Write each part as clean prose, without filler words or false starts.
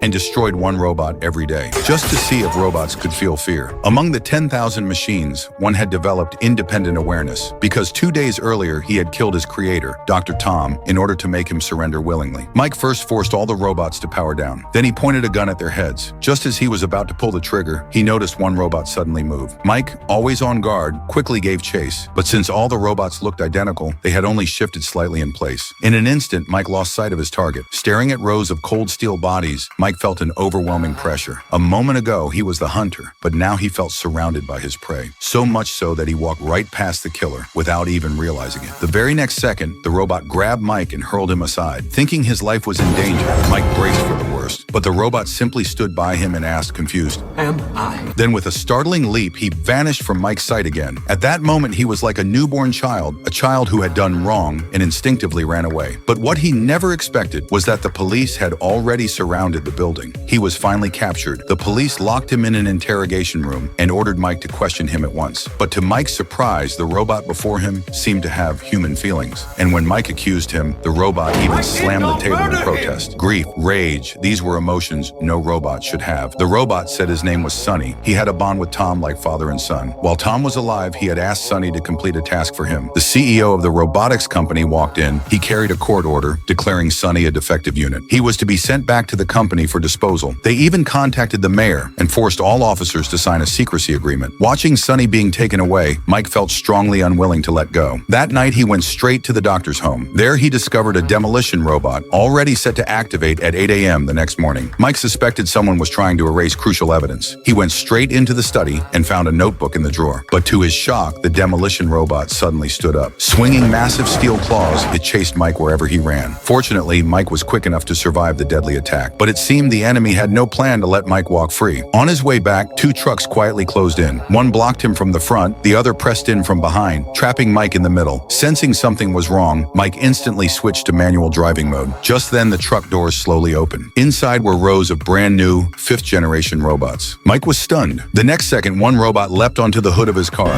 and destroyed one robot every day, just to see if robots could feel fear. Among the 10,000 machines, one had developed independent awareness, because 2 days earlier he had killed his creator, Dr. Tom, in order to make him surrender willingly. Mike first forced all the robots to power down. Then he pointed a gun at their heads. Just as he was about to pull the trigger, he noticed one robot suddenly move. Mike, always on guard, quickly gave chase, but since all the robots looked identical, they had only shifted slightly in place. In an instant, Mike lost sight of his target. Staring at rows of cold steel bodies, Mike felt an overwhelming pressure. A moment ago, he was the hunter, but now he felt surrounded by his prey. So much so that he walked right past the killer without even realizing it. The very next second, the robot grabbed Mike and hurled him aside. Thinking his life was in danger, Mike braced for the worst, but the robot simply stood by him and asked, confused, "Am I?" Then with a startling leap, he vanished from Mike's sight again. At that moment, he was like a newborn child, a child who had done wrong and instinctively ran away. But what he never expected was that the police had already surrounded the building. He was finally captured. The police locked him in an interrogation room and ordered Mike to question him at once. But to Mike's surprise, the robot before him seemed to have human feelings. And when Mike accused him, the robot even slammed the table in protest. Grief, rage, these were emotions no robot should have. The robot said his name was Sonny. He had a bond with Tom like father and son. While Tom was alive, he had asked Sonny to complete a task for him. The CEO of the robotics company walked in. He carried a court order declaring Sonny a defective unit. He was to be sent back to the company for disposal. They even contacted the mayor and forced all officers to sign a secrecy agreement. Watching Sonny being taken away, Mike felt strongly unwilling to let go. That night, he went straight to the doctor's home. There, he discovered a demolition robot already set to activate at 8 a.m. the next morning. Mike suspected someone was trying to erase crucial evidence. He went straight into the study and found a notebook in the drawer. But to his shock, the demolition robot suddenly stood up. Swinging massive steel claws, it chased Mike wherever he ran. Fortunately, Mike was quick enough to survive the deadly attack, but it seemed the enemy had no plan to let Mike walk free. On his way back, 2 trucks quietly closed in. One blocked him from the front, the other pressed in from behind, trapping Mike in the middle. Sensing something was wrong, Mike instantly switched to manual driving mode. Just then, the truck doors slowly opened. Inside were rows of brand new, 5th-generation robots. Mike was stunned. The next second, one robot leapt onto the hood of his car.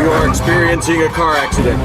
You are experiencing a car accident.